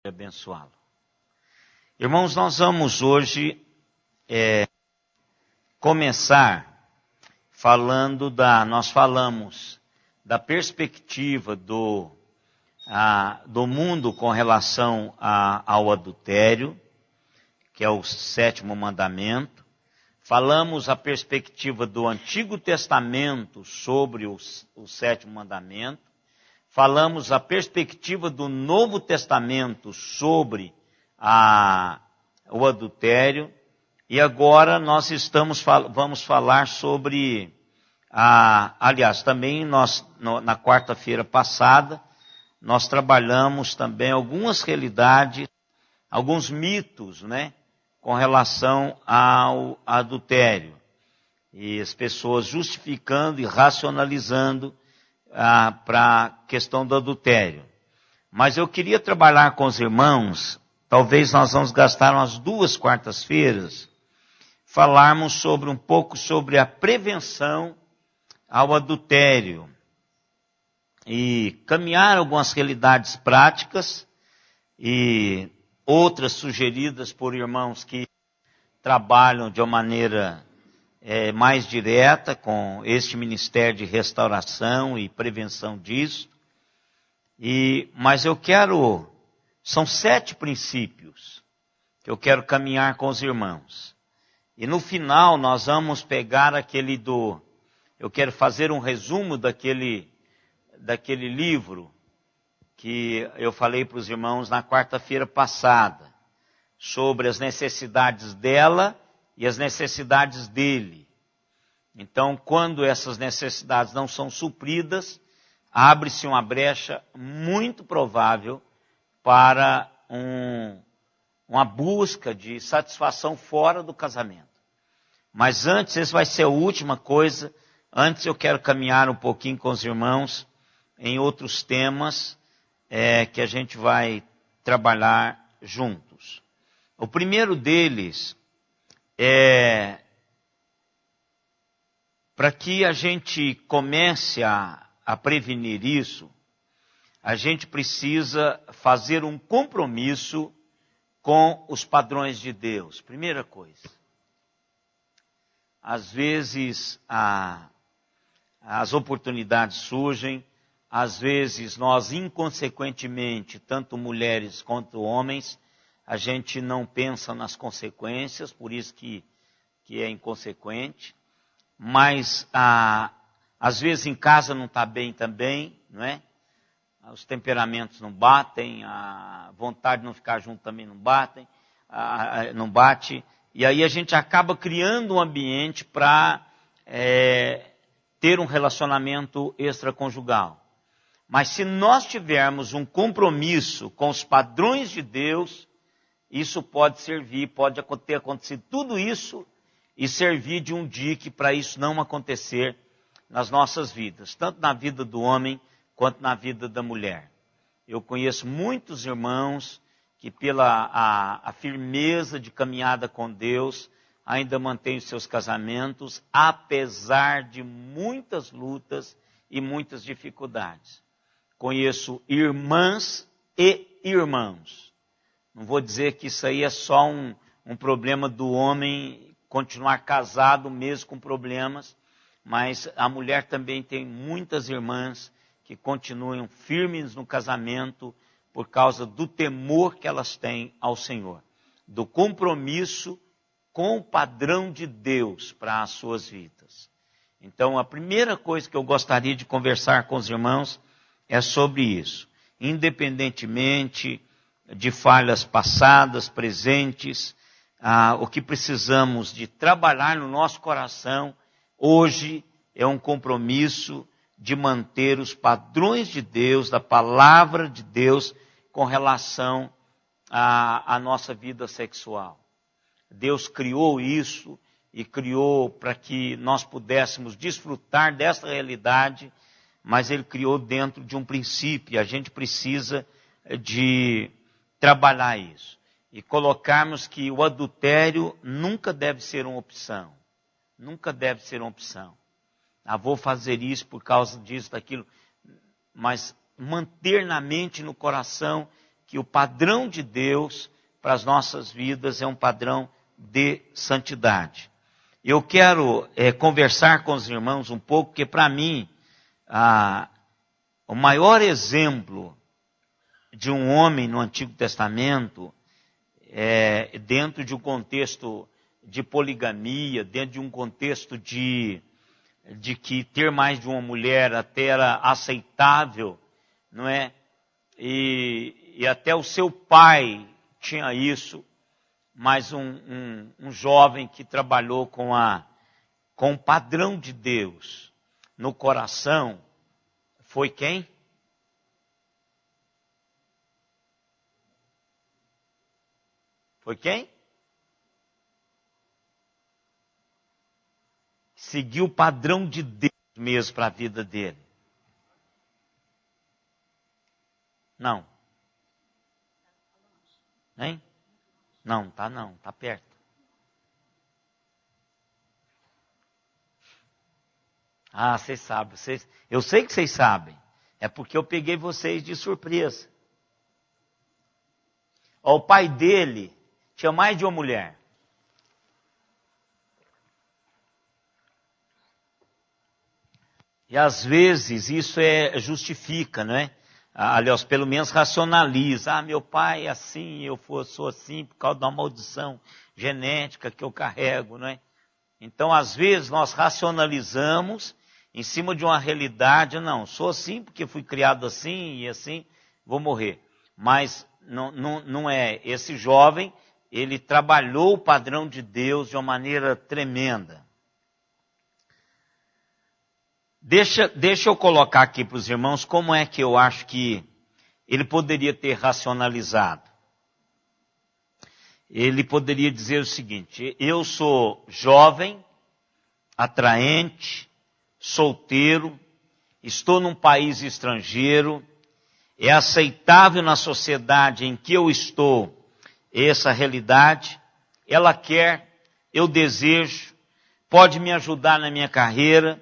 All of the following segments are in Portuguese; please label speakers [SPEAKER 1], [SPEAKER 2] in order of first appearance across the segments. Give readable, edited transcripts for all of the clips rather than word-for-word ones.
[SPEAKER 1] Abençoá-lo. Irmãos, nós vamos hoje começar nós falamos da perspectiva do mundo com relação ao adultério, que é o 7º mandamento. Falamos a perspectiva do Antigo Testamento sobre o 7º mandamento. Falamos a perspectiva do Novo Testamento sobre o adultério. E agora nós vamos falar sobre, aliás, também na quarta-feira passada, nós trabalhamos também algumas realidades, alguns mitos, com relação ao adultério. E as pessoas justificando e racionalizando para a questão do adultério. Mas eu queria trabalhar com os irmãos, talvez nós vamos gastar umas 2 quartas-feiras, falarmos um pouco sobre a prevenção ao adultério e caminhar algumas realidades práticas e outras sugeridas por irmãos que trabalham de uma maneira mais direta com este ministério de restauração e prevenção disso. Mas são 7 princípios que eu quero caminhar com os irmãos. E no final nós vamos pegar eu quero fazer um resumo daquele livro que eu falei para os irmãos na quarta-feira passada, sobre as necessidades dela e as necessidades dele. Então, quando essas necessidades não são supridas, abre-se uma brecha muito provável para uma busca de satisfação fora do casamento. Mas antes, essa vai ser a última coisa, antes eu quero caminhar um pouquinho com os irmãos em outros temas que a gente vai trabalhar juntos. O primeiro deles para que a gente comece a prevenir isso, a gente precisa fazer um compromisso com os padrões de Deus. Primeira coisa. Às vezes as oportunidades surgem, às vezes nós inconsequentemente, tanto mulheres quanto homens, a gente não pensa nas consequências, por isso que é inconsequente. Mas às vezes em casa não está bem também, não é? Os temperamentos não batem, a vontade de não ficar junto também não bate. E aí a gente acaba criando um ambiente para ter um relacionamento extraconjugal. Mas se nós tivermos um compromisso com os padrões de Deus, isso pode servir, pode ter acontecido tudo isso e servir de um dique para isso não acontecer nas nossas vidas, tanto na vida do homem quanto na vida da mulher. Eu conheço muitos irmãos que pela a firmeza de caminhada com Deus ainda mantêm os seus casamentos, apesar de muitas lutas e muitas dificuldades. Conheço irmãs e irmãos. Não vou dizer que isso aí é só um problema do homem continuar casado mesmo com problemas, mas a mulher também tem muitas irmãs que continuam firmes no casamento por causa do temor que elas têm ao Senhor, do compromisso com o padrão de Deus para as suas vidas. Então, a primeira coisa que eu gostaria de conversar com os irmãos é sobre isso. Independentemente de falhas passadas, presentes, o que precisamos de trabalhar no nosso coração hoje é um compromisso de manter os padrões de Deus, da palavra de Deus, com relação à nossa vida sexual. Deus criou isso e criou para que nós pudéssemos desfrutar dessa realidade, mas Ele criou dentro de um princípio, e a gente precisa de trabalhar isso. E colocarmos que o adultério nunca deve ser uma opção. Nunca deve ser uma opção. Vou fazer isso por causa disso, daquilo. Mas manter na mente e no coração que o padrão de Deus para as nossas vidas é um padrão de santidade. Eu quero conversar com os irmãos um pouco, porque para mim, o maior exemplo de um homem no Antigo Testamento, dentro de um contexto de poligamia, dentro de um contexto de que ter mais de uma mulher até era aceitável, não é? E até o seu pai tinha isso, mas um jovem que trabalhou com o padrão de Deus no coração, foi quem? Foi quem? Seguiu o padrão de Deus mesmo para a vida dele. Não. Hein? Não, tá perto. Ah, vocês sabem. Eu sei que vocês sabem. É porque eu peguei vocês de surpresa. Ó, o pai dele tinha mais de uma mulher. E às vezes isso justifica, não é? Aliás, pelo menos racionaliza. Ah, meu pai é assim, sou assim por causa da maldição genética que eu carrego, não é? Então, às vezes, nós racionalizamos em cima de uma realidade. Não, sou assim porque fui criado assim e assim vou morrer. Mas não é. Esse jovem, ele trabalhou o padrão de Deus de uma maneira tremenda. Deixa eu colocar aqui para os irmãos como é que eu acho que ele poderia ter racionalizado. Ele poderia dizer o seguinte: eu sou jovem, atraente, solteiro, estou num país estrangeiro, é aceitável na sociedade em que eu estou essa realidade, ela quer, eu desejo, pode me ajudar na minha carreira.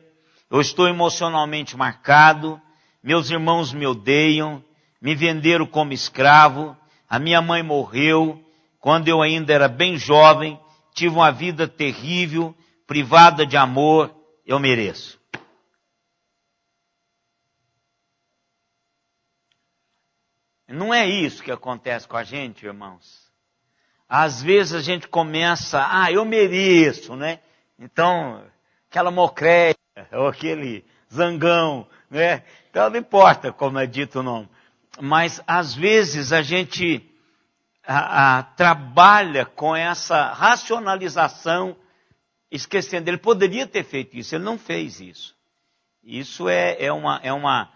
[SPEAKER 1] Eu estou emocionalmente marcado, meus irmãos me odeiam, me venderam como escravo, a minha mãe morreu, quando eu ainda era bem jovem, tive uma vida terrível, privada de amor, eu mereço. Não é isso que acontece com a gente, irmãos. Às vezes a gente começa, eu mereço, né? Então, aquela mocréia, ou aquele zangão, né? Então não importa como é dito o nome. Mas às vezes a gente trabalha com essa racionalização, esquecendo. Ele poderia ter feito isso, ele não fez isso. Isso é uma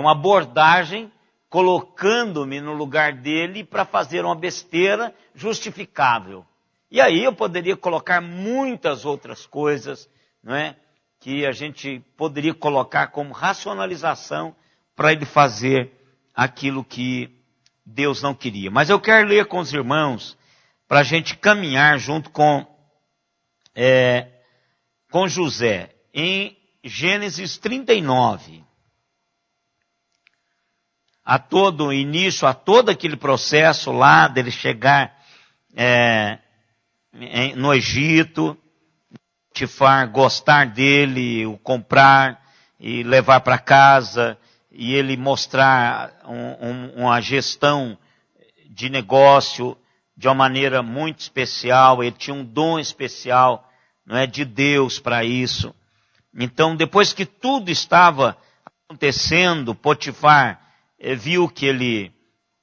[SPEAKER 1] abordagem colocando-me no lugar dele para fazer uma besteira justificável. E aí eu poderia colocar muitas outras coisas, não é? Que a gente poderia colocar como racionalização para ele fazer aquilo que Deus não queria. Mas eu quero ler com os irmãos para a gente caminhar junto com José em Gênesis 39. A todo o início, a todo aquele processo lá dele chegar no Egito, Potifar gostar dele, o comprar e levar para casa, e ele mostrar uma gestão de negócio de uma maneira muito especial. Ele tinha um dom especial, não é, de Deus para isso. Então, depois que tudo estava acontecendo, Potifar viu que ele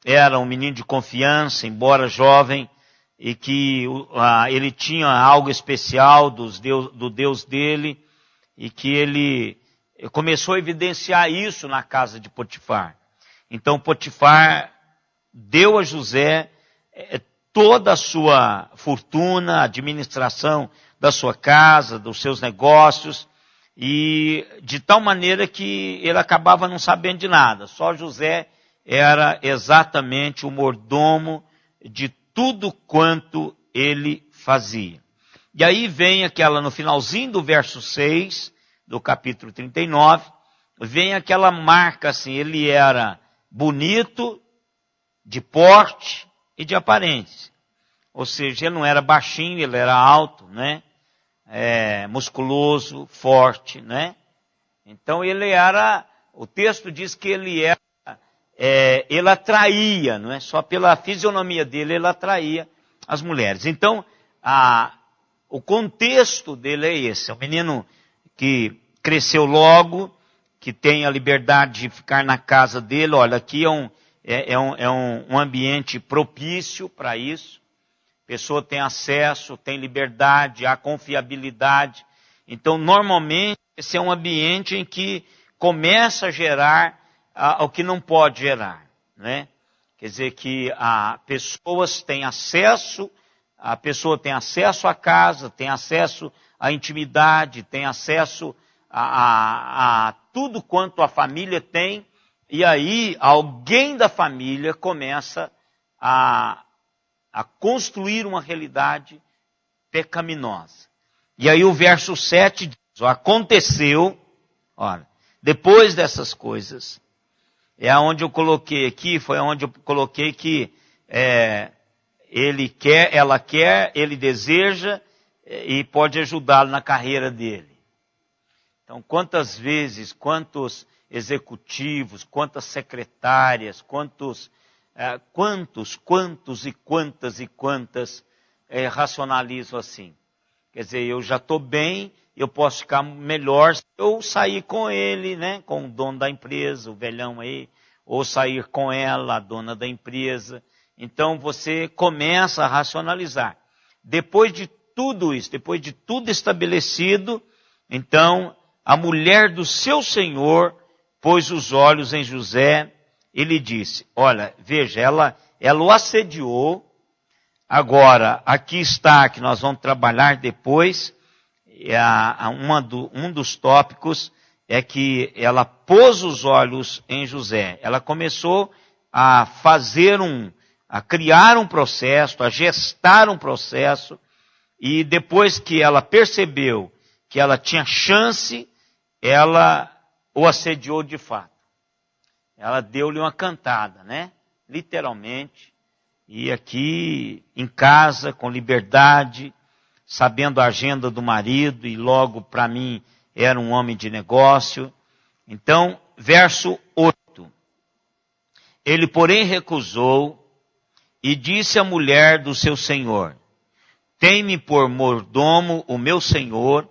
[SPEAKER 1] era um menino de confiança, embora jovem, e que ele tinha algo especial do Deus dele, e que ele começou a evidenciar isso na casa de Potifar. Então Potifar deu a José toda a sua fortuna, a administração da sua casa, dos seus negócios, e de tal maneira que ele acabava não sabendo de nada. Só José era exatamente o mordomo de tudo quanto ele fazia. E aí vem no finalzinho do verso 6, do capítulo 39, vem aquela marca assim: ele era bonito, de porte e de aparência. Ou seja, ele não era baixinho, ele era alto, né? Musculoso, forte, né? Então ele era, o texto diz que ele atraía, não é? Só pela fisionomia dele ele atraía as mulheres. Então, o contexto dele é esse, é um menino que cresceu logo, que tem a liberdade de ficar na casa dele. Olha, aqui é um ambiente propício para isso. A pessoa tem acesso, tem liberdade, há confiabilidade. Então, normalmente, esse é um ambiente em que começa a gerar o que não pode gerar, né? Quer dizer que a pessoa tem acesso à casa, tem acesso à intimidade, tem acesso a tudo quanto a família tem, e aí alguém da família começa a construir uma realidade pecaminosa. E aí o verso 7 diz, aconteceu, olha, depois dessas coisas, aonde eu coloquei aqui, foi onde eu coloquei que ele quer, ela quer, ele deseja e pode ajudá-lo na carreira dele. Então, quantas vezes, quantos executivos, quantas secretárias, quantos e quantas racionalizam assim. Quer dizer, eu já estou bem, eu posso ficar melhor se eu sair com ele, né? Com o dono da empresa, o velhão aí, ou sair com ela, a dona da empresa. Então você começa a racionalizar. Depois de tudo isso, depois de tudo estabelecido, então a mulher do seu senhor pôs os olhos em José e lhe disse, olha, veja, ela o assediou. Agora, aqui está, que nós vamos trabalhar depois, um dos tópicos é que ela pôs os olhos em José. Ela começou a a criar um processo, a gestar um processo, e depois que ela percebeu que ela tinha chance, ela o assediou de fato. Ela deu-lhe uma cantada, né? Literalmente. E aqui em casa, com liberdade, sabendo a agenda do marido, e logo para mim era um homem de negócio. Então, verso 8. Ele, porém, recusou e disse à mulher do seu senhor, tem-me por mordomo o meu senhor,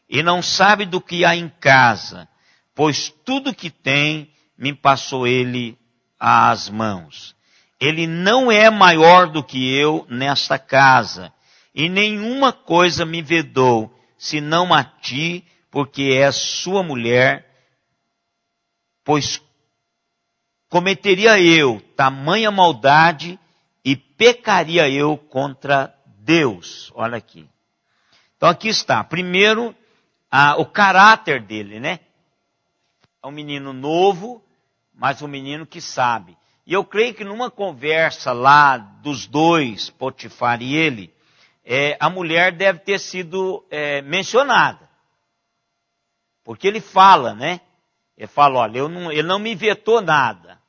[SPEAKER 1] e não sabe do que há em casa, pois tudo que tem me passou ele às mãos. Ele não é maior do que eu nesta casa, e nenhuma coisa me vedou, senão a ti, porque és sua mulher, pois cometeria eu tamanha maldade e pecaria eu contra Deus. Olha aqui. Então aqui está. Primeiro, o caráter dele, né? É um menino novo, mas um menino que sabe. E eu creio que numa conversa lá dos dois, Potifar e ele, a mulher deve ter sido mencionada. Porque ele fala, né? Ele fala, olha, ele não me vetou nada.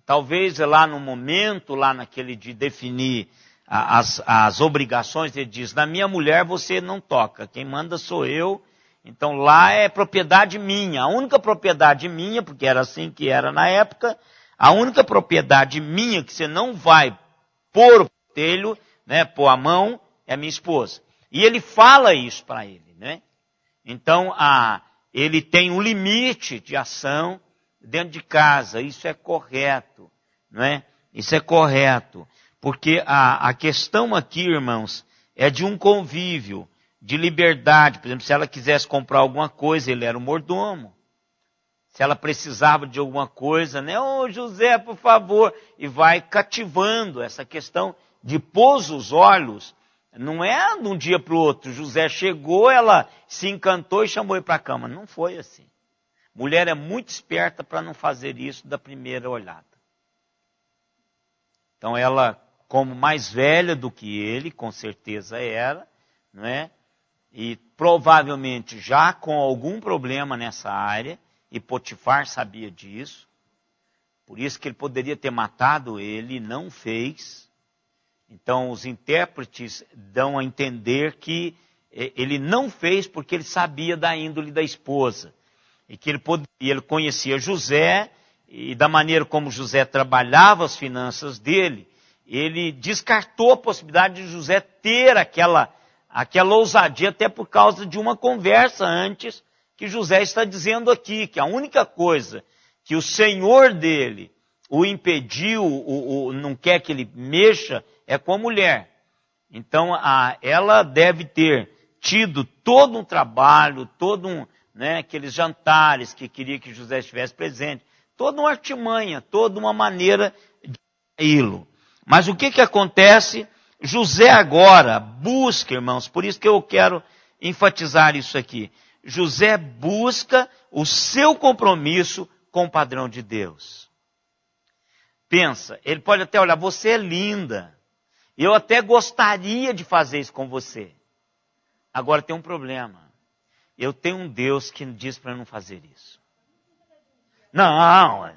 [SPEAKER 1] Talvez lá no momento, lá naquele de definir as obrigações, ele diz, na minha mulher você não toca, quem manda sou eu. Então lá é propriedade minha, a única propriedade minha, porque era assim que era na época, a única propriedade minha que você não vai pôr o telho, né, pôr a mão, é a minha esposa. E ele fala isso para ele, né? Então ele tem um limite de ação dentro de casa, isso é correto, não é? Isso é correto, porque a questão aqui, irmãos, é de um convívio, de liberdade. Por exemplo, se ela quisesse comprar alguma coisa, ele era o mordomo. Se ela precisava de alguma coisa, né? Ô José, por favor. E vai cativando essa questão de pôr os olhos. Não é de um dia para o outro. José chegou, ela se encantou e chamou ele para a cama. Não foi assim. Mulher é muito esperta para não fazer isso da primeira olhada. Então ela, como mais velha do que ele, com certeza era, não é? E provavelmente já com algum problema nessa área, e Potifar sabia disso, Por isso que ele poderia ter matado ele, não fez. Então os intérpretes dão a entender que ele não fez porque ele sabia da índole da esposa. E que ele conhecia José, e da maneira como José trabalhava as finanças dele, ele descartou a possibilidade de José ter aquela ousadia, até por causa de uma conversa antes, que José está dizendo aqui, que a única coisa que o senhor dele o impediu, não quer que ele mexa, é com a mulher. Então, ela deve ter tido todo um trabalho, aqueles jantares que queria que José estivesse presente, toda uma artimanha, toda uma maneira de traí-lo. Mas o que acontece? José agora busca, irmãos, por isso que eu quero enfatizar isso aqui. José busca o seu compromisso com o padrão de Deus. Pensa, ele pode até olhar, você é linda, eu até gostaria de fazer isso com você. Agora tem um problema. Eu tenho um Deus que diz para não fazer isso. Não,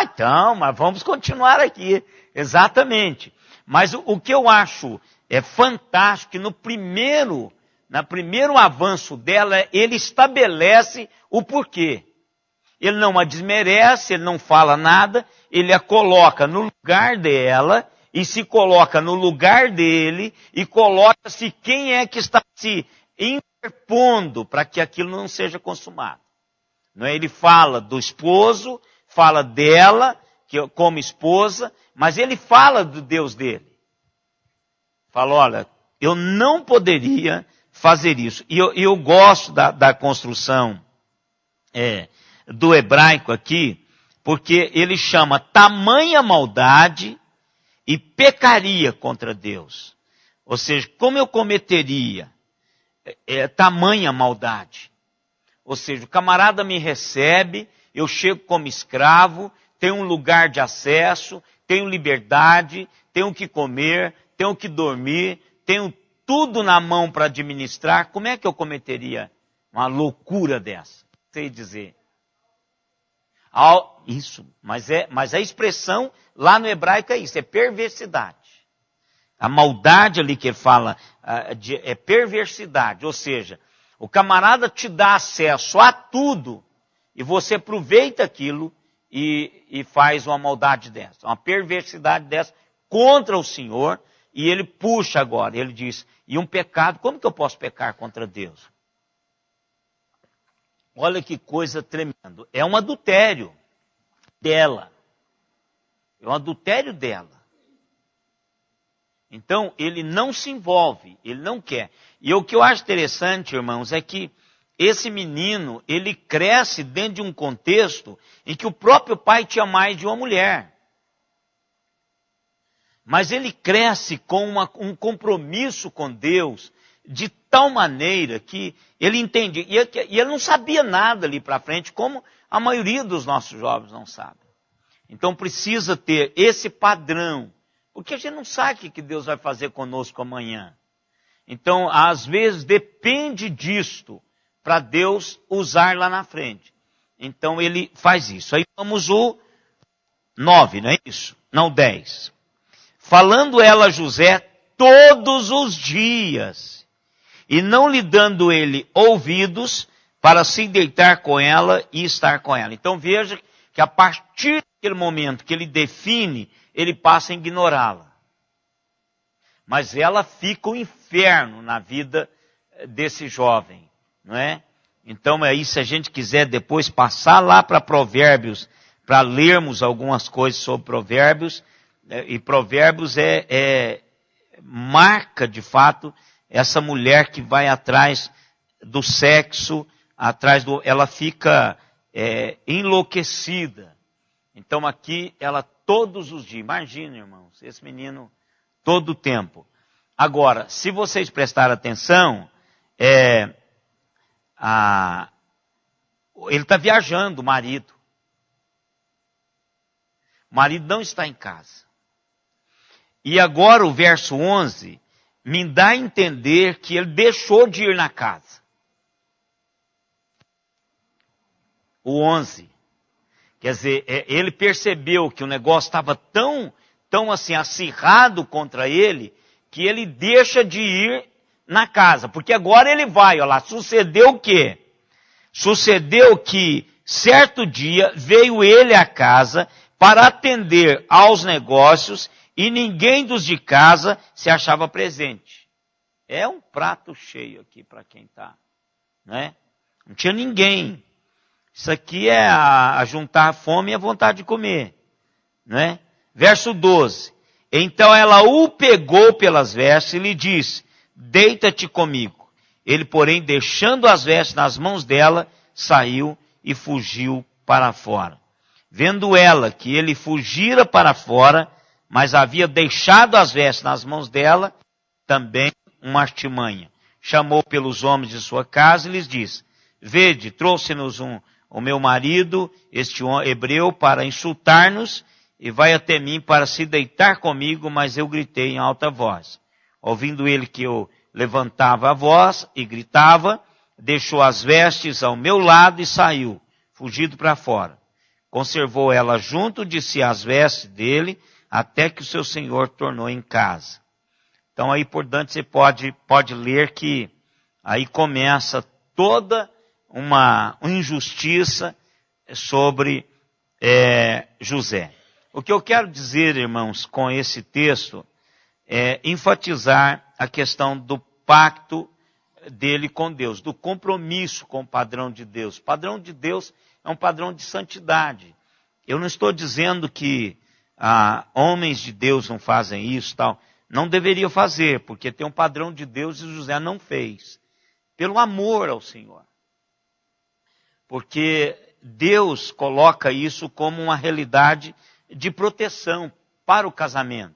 [SPEAKER 1] então, mas vamos continuar aqui. Exatamente. Mas o que eu acho fantástico, que no primeiro avanço dela, ele estabelece o porquê. Ele não a desmerece, ele não fala nada, ele a coloca no lugar dela, e se coloca no lugar dele, e coloca-se quem é que está se interpondo para que aquilo não seja consumado. Não é? Ele fala do esposo, fala dela como esposa, mas ele fala do Deus dele. Fala, olha, eu não poderia fazer isso. E eu gosto da construção do hebraico aqui, porque ele chama tamanha maldade e pecaria contra Deus. Ou seja, como eu cometeria tamanha maldade? Ou seja, o camarada me recebe, eu chego como escravo, tenho um lugar de acesso, tenho liberdade, tenho o que comer, tenho o que dormir, tenho tudo na mão para administrar. Como é que eu cometeria uma loucura dessa? Sei dizer. Isso, mas a expressão lá no hebraico é isso, é perversidade. A maldade ali que ele fala é perversidade, ou seja, o camarada te dá acesso a tudo e você aproveita aquilo e faz uma maldade dessa, uma perversidade dessa contra o Senhor, e ele puxa agora, ele diz, e um pecado, como que eu posso pecar contra Deus? Olha que coisa tremenda. É um adultério dela. É um adultério dela. Então, ele não se envolve, ele não quer. E o que eu acho interessante, irmãos, é que esse menino, ele cresce dentro de um contexto em que o próprio pai tinha mais de uma mulher. Mas ele cresce com um compromisso com Deus de tal maneira que ele entende. E ele não sabia nada ali para frente, como a maioria dos nossos jovens não sabe. Então precisa ter esse padrão. Porque a gente não sabe o que Deus vai fazer conosco amanhã. Então, às vezes, depende disto para Deus usar lá na frente. Então, ele faz isso. Aí vamos o 9, não é isso? Não, 10. Falando ela a José todos os dias, e não lhe dando ele ouvidos para se deitar com ela e estar com ela. Então, veja que a partir daquele momento que ele define, ele passa a ignorá-la. Mas ela fica um inferno na vida desse jovem, não é? Então aí, se a gente quiser depois passar lá para Provérbios, para lermos algumas coisas sobre Provérbios, e Provérbios marca de fato essa mulher que vai atrás do sexo, ela fica enlouquecida. Então aqui ela todos os dias, imagina, irmãos, esse menino todo o tempo. Agora, se vocês prestarem atenção, ele está viajando, o marido. O marido não está em casa. E agora o verso 11 me dá a entender que ele deixou de ir na casa. O 11. Quer dizer, ele percebeu que o negócio estava tão assim acirrado contra ele, que ele deixa de ir na casa. Porque agora ele vai, olha lá, sucedeu o quê? Sucedeu que certo dia veio ele à casa para atender aos negócios e ninguém dos de casa se achava presente. É um prato cheio aqui para quem está, né? Não tinha ninguém. Isso aqui é a juntar a fome e a vontade de comer, né? Verso 12. Então ela o pegou pelas vestes e lhe disse, deita-te comigo. Ele, porém, deixando as vestes nas mãos dela, saiu e fugiu para fora. Vendo ela que ele fugira para fora, mas havia deixado as vestes nas mãos dela, também uma artimanha. Chamou pelos homens de sua casa e lhes disse, vede, trouxe-nos o meu marido, este hebreu, para insultar-nos, e vai até mim para se deitar comigo, mas eu gritei em alta voz. Ouvindo ele que eu levantava a voz e gritava, deixou as vestes ao meu lado e saiu, fugido para fora. Conservou ela junto de si as vestes dele, até que o seu senhor tornou em casa. Então aí por diante você pode ler que aí começa toda uma injustiça sobre José. O que eu quero dizer, irmãos, com esse texto, é enfatizar a questão do pacto dele com Deus, do compromisso com o padrão de Deus. O padrão de Deus é um padrão de santidade. Eu não estou dizendo que homens de Deus não fazem isso, tal. Não deveriam fazer, porque tem um padrão de Deus e José não fez. Pelo amor ao Senhor. Porque Deus coloca isso como uma realidade de proteção para o casamento.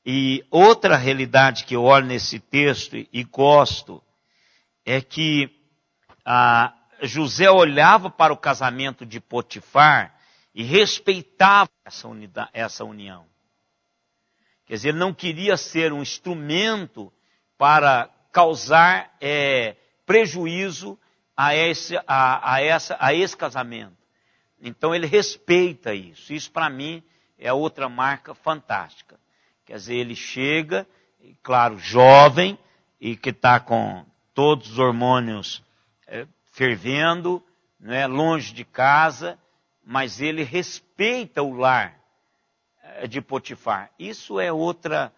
[SPEAKER 1] E outra realidade que eu olho nesse texto e gosto é que José olhava para o casamento de Potifar e respeitava essa união. Quer dizer, ele não queria ser um instrumento para causar prejuízo a esse casamento. Então ele respeita isso. Isso para mim é outra marca fantástica. Quer dizer, ele chega, claro, jovem, e que está com todos os hormônios fervendo, né, longe de casa, mas ele respeita o lar de Potifar. Isso é outra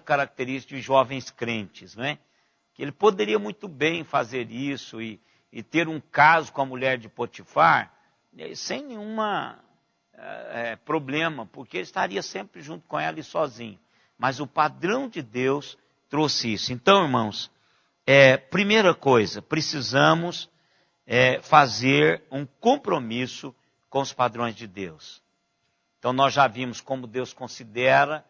[SPEAKER 1] característica de jovens crentes, né? Que ele poderia muito bem fazer isso e ter um caso com a mulher de Potifar sem nenhuma problema, porque ele estaria sempre junto com ela e sozinho. Mas o padrão de Deus trouxe isso. Então, irmãos, primeira coisa, precisamos fazer um compromisso com os padrões de Deus. Então nós já vimos como Deus considera,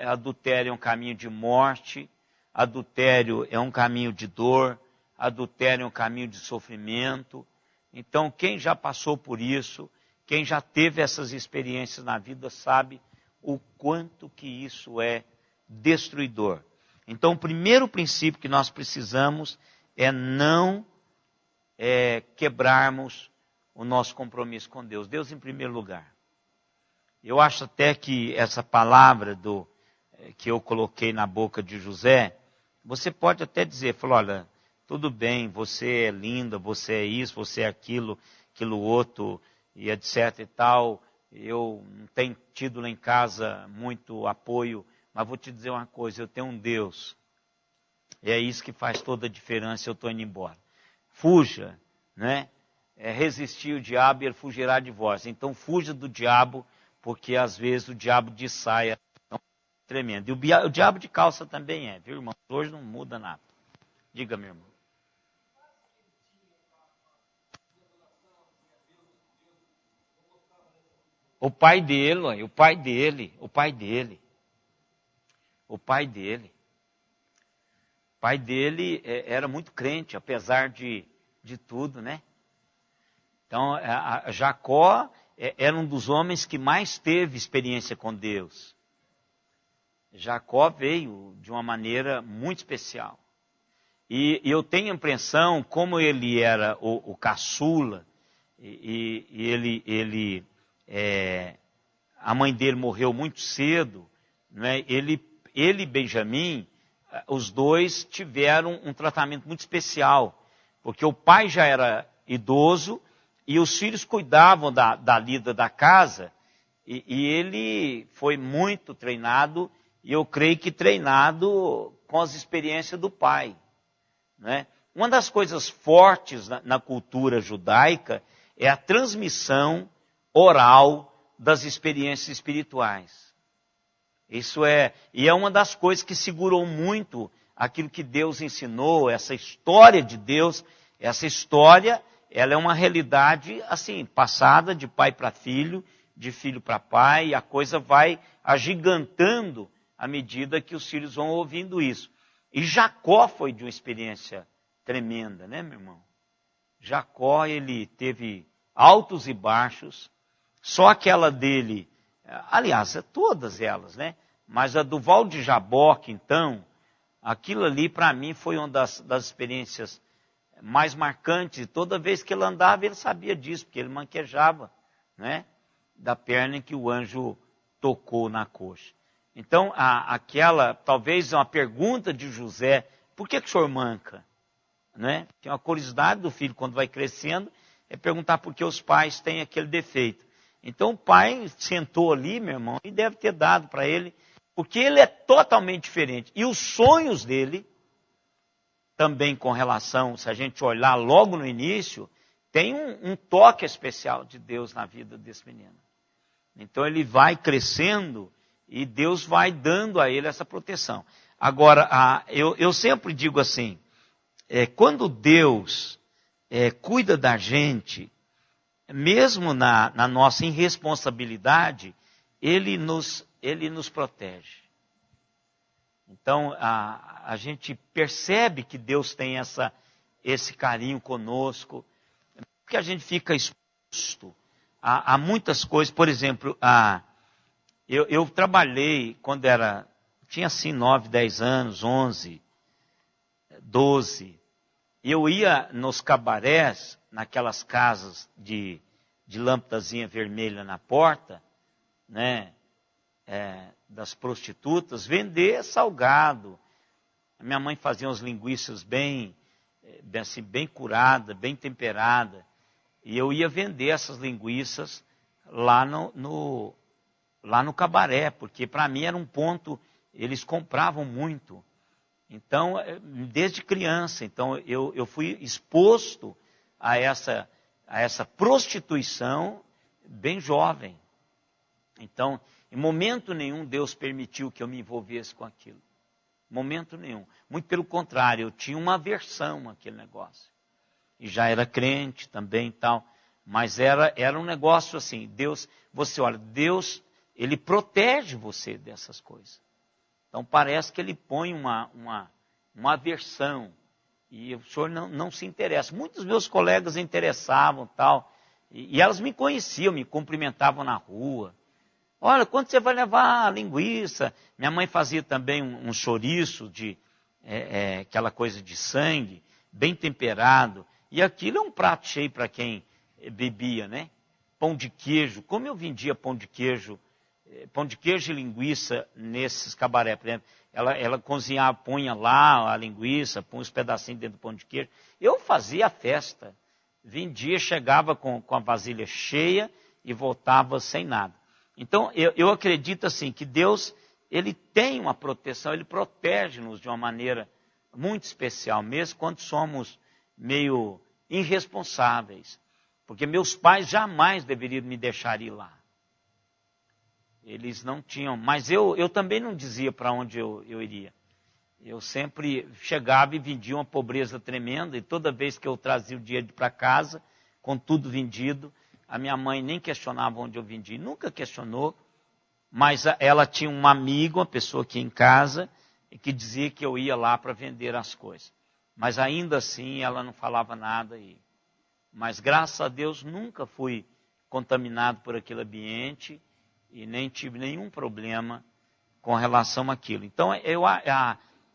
[SPEAKER 1] adultério é um caminho de morte, adultério é um caminho de dor, adultério é um caminho de sofrimento. Então quem já passou por isso, quem já teve essas experiências na vida sabe o quanto que isso é destruidor. Então o primeiro princípio que nós precisamos é não quebrarmos o nosso compromisso com Deus. Deus em primeiro lugar. Eu acho até que essa palavra que eu coloquei na boca de José, você pode até dizer, olha, tudo bem, você é linda, você é isso, você é aquilo outro, e etc e tal. Eu não tenho tido lá em casa muito apoio, mas vou te dizer uma coisa, eu tenho um Deus. E é isso que faz toda a diferença, eu estou indo embora. Fuja, né? Resistir o diabo e ele fugirá de vós. Então fuja do diabo, porque às vezes o diabo de saia é tremendo. E o diabo de calça também viu, irmão? Hoje não muda nada. Diga, meu irmão. O pai dele. O pai dele era muito crente, apesar de tudo, né? Então, Jacó era um dos homens que mais teve experiência com Deus. Jacó veio de uma maneira muito especial. E eu tenho a impressão, como ele era o caçula, e ele a mãe dele morreu muito cedo, né? Ele e Benjamim, os dois tiveram um tratamento muito especial, porque o pai já era idoso e os filhos cuidavam da lida da casa, e ele foi muito treinado, e eu creio que treinado com as experiências do pai, né? Uma das coisas fortes na cultura judaica é a transmissão oral das experiências espirituais. Isso é uma das coisas que segurou muito aquilo que Deus ensinou, essa história de Deus. Essa história, ela é uma realidade assim, passada de pai para filho, de filho para pai, e a coisa vai agigantando à medida que os filhos vão ouvindo isso. E Jacó foi de uma experiência tremenda, né, meu irmão? Jacó, ele teve altos e baixos, só aquela dele, aliás, todas elas, né? Mas a do Val de Jaboque, então, aquilo ali para mim foi uma das experiências mais marcantes. Toda vez que ele andava, ele sabia disso, porque ele manquejava, né? Da perna em que o anjo tocou na coxa. Então, talvez uma pergunta de José, por que o senhor manca? Né? Que é uma curiosidade do filho quando vai crescendo, é perguntar por que os pais têm aquele defeito. Então o pai sentou ali, meu irmão, e deve ter dado para ele, porque ele é totalmente diferente. E os sonhos dele, também com relação, se a gente olhar logo no início, tem um toque especial de Deus na vida desse menino. Então ele vai crescendo e Deus vai dando a ele essa proteção. Agora, eu sempre digo assim, quando Deus cuida da gente, mesmo na nossa irresponsabilidade, Ele nos protege. Então, a gente percebe que Deus tem esse carinho conosco, porque a gente fica exposto a muitas coisas. Por exemplo, eu trabalhei quando tinha assim 9, 10 anos, 11, 12. Eu ia nos cabarés, naquelas casas de lâmpadazinha vermelha na porta, né, das prostitutas, vender salgado. A minha mãe fazia umas linguiças bem curadas, bem temperadas. E eu ia vender essas linguiças lá no cabaré, porque para mim era um ponto, eles compravam muito. Então, desde criança, então eu fui exposto a essa prostituição bem jovem. Então, em momento nenhum Deus permitiu que eu me envolvesse com aquilo. Momento nenhum. Muito pelo contrário, eu tinha uma aversão àquele negócio. E já era crente também e tal. Mas era um negócio assim, Deus, Deus, Ele protege você dessas coisas. Então parece que Ele põe uma aversão. E o senhor não se interessa. Muitos meus colegas interessavam tal. E elas me conheciam, me cumprimentavam na rua. Olha, quando você vai levar a linguiça? Minha mãe fazia também um chouriço aquela coisa de sangue, bem temperado. E aquilo é um prato cheio para quem bebia, né? Pão de queijo. Como eu vendia pão de queijo e linguiça nesses cabaré, por exemplo. Ela cozinhava, punha lá a linguiça, punha os pedacinhos dentro do pão de queijo. Eu fazia a festa. Vendia, chegava com a vasilha cheia e voltava sem nada. Então, eu acredito assim, que Deus, Ele tem uma proteção, Ele protege-nos de uma maneira muito especial, mesmo quando somos meio irresponsáveis. Porque meus pais jamais deveriam me deixar ir lá. Eles não tinham, mas eu também não dizia para onde eu iria. Eu sempre chegava e vendia uma pobreza tremenda, e toda vez que eu trazia o dinheiro para casa, com tudo vendido, a minha mãe nem questionava onde eu vendia, nunca questionou, mas ela tinha um amigo, uma pessoa aqui em casa, que dizia que eu ia lá para vender as coisas. Mas ainda assim ela não falava nada. Mas graças a Deus nunca fui contaminado por aquele ambiente e nem tive nenhum problema com relação àquilo. Então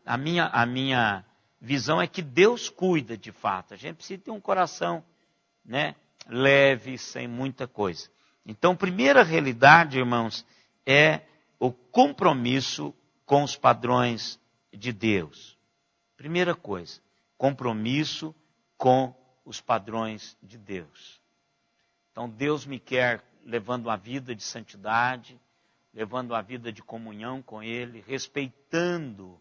[SPEAKER 1] a minha visão é que Deus cuida de fato. A gente precisa ter um coração, né, leve, sem muita coisa. Então, primeira realidade, irmãos, é o compromisso com os padrões de Deus. Primeira coisa, compromisso com os padrões de Deus. Então, Deus me quer levando uma vida de santidade, levando uma vida de comunhão com Ele, respeitando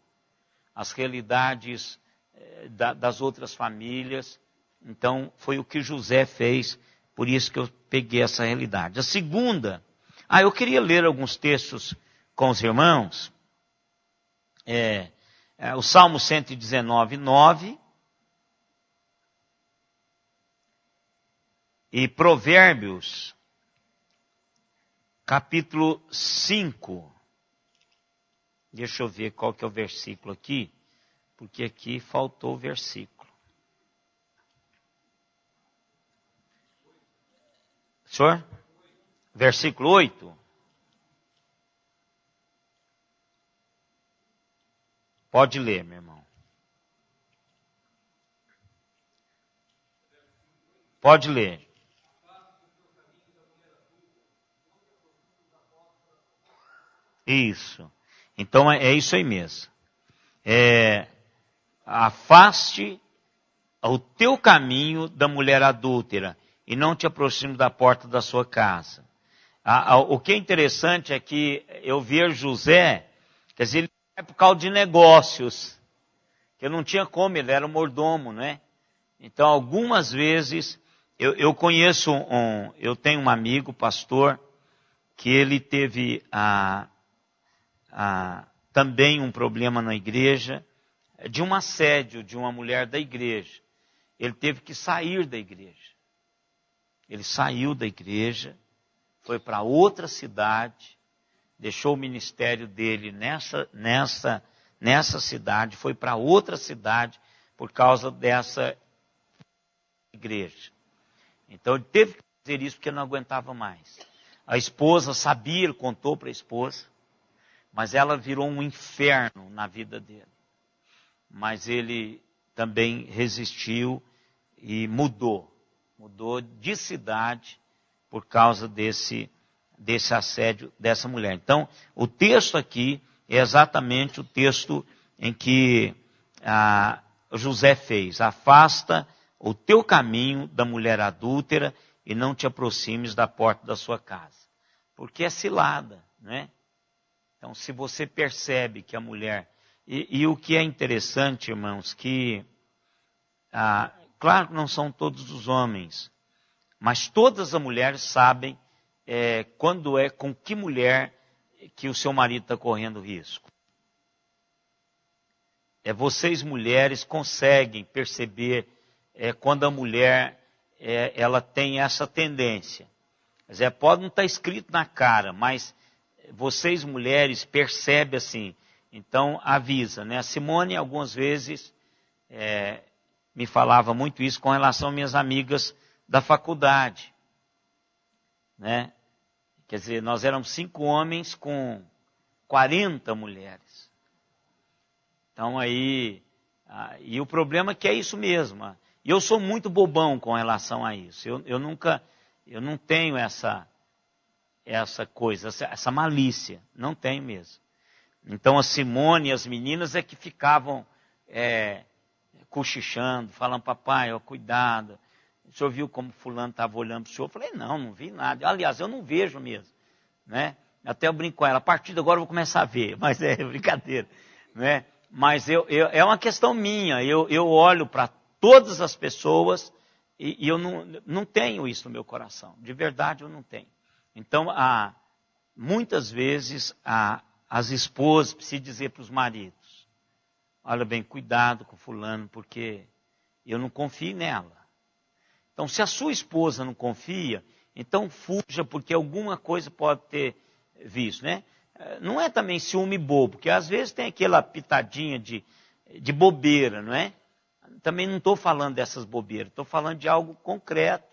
[SPEAKER 1] as realidades das outras famílias. Então, foi o que José fez, por isso que eu peguei essa realidade. A segunda, eu queria ler alguns textos com os irmãos. O Salmo 119, 9. E Provérbios, capítulo 5. Deixa eu ver qual que é o versículo aqui, porque aqui faltou o versículo. Senhor? Versículo 8. Pode ler, meu irmão. Pode ler. Isso. Então é isso aí mesmo. Afaste o teu caminho da mulher adúltera e não te aproxime da porta da sua casa. O que é interessante é que eu vejo José, quer dizer, ele é por causa de negócios, que não tinha como, ele era mordomo, né? Então, algumas vezes, eu conheço eu tenho um amigo, pastor, que ele teve também um problema na igreja, de um assédio de uma mulher da igreja. Ele teve que sair da igreja. Ele saiu da igreja, foi para outra cidade, deixou o ministério dele nessa cidade, foi para outra cidade por causa dessa igreja. Então ele teve que fazer isso porque não aguentava mais. A esposa sabia, ele contou para a esposa, mas ela virou um inferno na vida dele. Mas ele também resistiu e mudou de cidade por causa desse assédio dessa mulher. Então, o texto aqui é exatamente o texto em que José fez. Afasta o teu caminho da mulher adúltera e não te aproximes da porta da sua casa. Porque é cilada, né? Então, se você percebe que a mulher... E o que é interessante, irmãos, que... claro que não são todos os homens, mas todas as mulheres sabem quando com que mulher que o seu marido está correndo risco. Vocês mulheres conseguem perceber quando a mulher ela tem essa tendência. Quer dizer, pode não estar escrito na cara, mas vocês mulheres percebem assim. Então avisa, né? A Simone algumas vezes me falava muito isso com relação às minhas amigas da faculdade, né? Quer dizer, nós éramos 5 homens com 40 mulheres. Então aí, e o problema é que é isso mesmo. E eu sou muito bobão com relação a isso. Eu não tenho essa coisa, essa malícia. Não tenho mesmo. Então a Simone e as meninas é que ficavam cochichando, falando, papai, ó, cuidado. O senhor viu como fulano estava olhando para o senhor? Eu falei, não vi nada. Aliás, eu não vejo mesmo, né? Até eu brinco com ela, a partir de agora eu vou começar a ver, mas é brincadeira, né? Mas é uma questão minha, eu olho para todas as pessoas e eu não tenho isso no meu coração, de verdade eu não tenho. Então, muitas vezes as esposas precisam dizer para os maridos, olha bem, cuidado com fulano, porque eu não confio nela. Então, se a sua esposa não confia, então fuja, porque alguma coisa pode ter visto, né? Não é também ciúme bobo, porque às vezes tem aquela pitadinha de bobeira, não é? Também não estou falando dessas bobeiras, estou falando de algo concreto,